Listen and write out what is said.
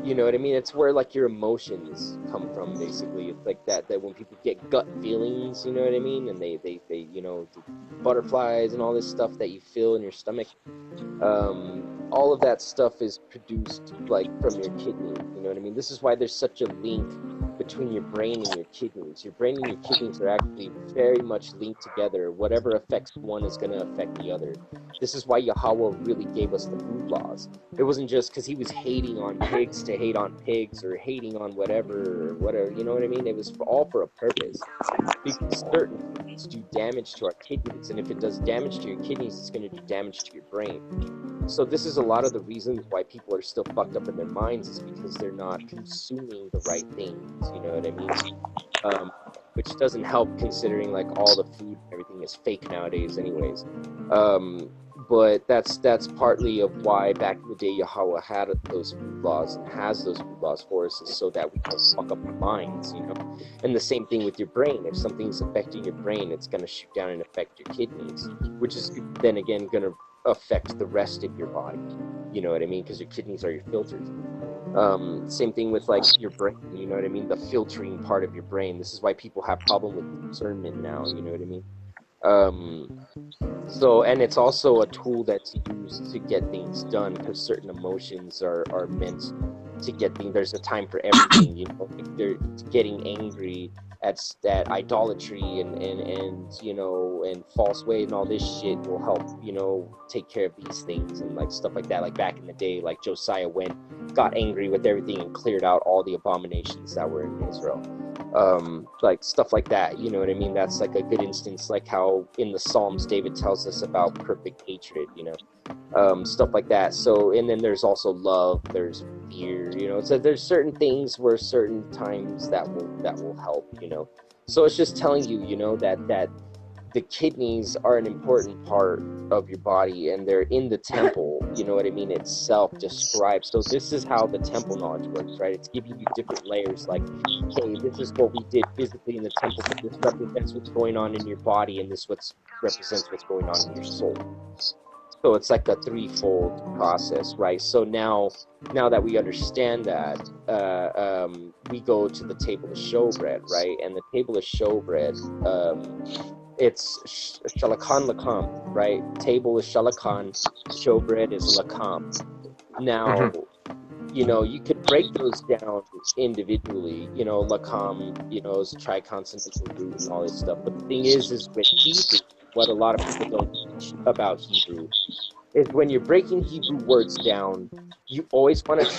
You know what I mean? It's where like your emotions come from, basically. It's like that when people get gut feelings, you know what I mean? And they the butterflies and all this stuff that you feel in your stomach. All of that stuff is produced like from your kidneys. You know what I mean? This is why there's such a link between your brain and your kidneys. Your brain and your kidneys are actually very much linked together. Whatever affects one is going to affect the other. This is why Yahweh really gave us the food laws. It wasn't just because he was hating on pigs to hate on pigs, or hating on whatever or whatever. You know what I mean? It was all for a purpose, because certain foods do damage to our kidneys, and if it does damage to your kidneys, it's going to do damage to your brain. So this is a lot of the reasons why people are still fucked up in their minds, is because they're not consuming the right things. You know what I mean? Which doesn't help, considering like all the food and everything is fake nowadays, anyways. But that's partly of why back in the day Yahweh had those food laws and has those food laws for us, is so that we don't fuck up our minds, you know. And the same thing with your brain. If something's affecting your brain, it's going to shoot down and affect your kidneys, which is then again going to affect the rest of your body. You know what I mean? Because your kidneys are your filters. Same thing with like your brain. You know what I mean? The filtering part of your brain. This is why people have problem with discernment now. You know what I mean? So, and it's also a tool that's used to get things done, because certain emotions are meant to get things. There's a time for everything, you know. If they're getting angry at idolatry and you know, and false way and all this shit will help, you know, take care of these things and like stuff like that. Like back in the day, like Josiah got angry with everything and cleared out all the abominations that were in Israel. Like stuff like that, you know what I mean? That's like a good instance, like how in the Psalms David tells us about perfect hatred, you know, stuff like that. So, and then there's also love, there's fear, you know. So there's certain things where certain times that will help, you know. So it's just telling you, you know, that the kidneys are an important part of your body, and they're in the temple, you know what I mean, itself described. So this is how the temple knowledge works, right? It's giving you different layers, like, hey, this is what we did physically in the temple, but this represents what's going on in your body, and this represents what's going on in your soul. So it's like a threefold process, right? So now that we understand that, we go to the table of showbread, right? And the table of showbread, it's shalakan lakam, right? Table is shalakan, showbread is lakam. Now, you know, you could break those down individually. You know, lakam, you know, is triconsonantal root and all this stuff. But the thing is with Hebrew, what a lot of people don't teach about Hebrew is when you're breaking Hebrew words down, you always want to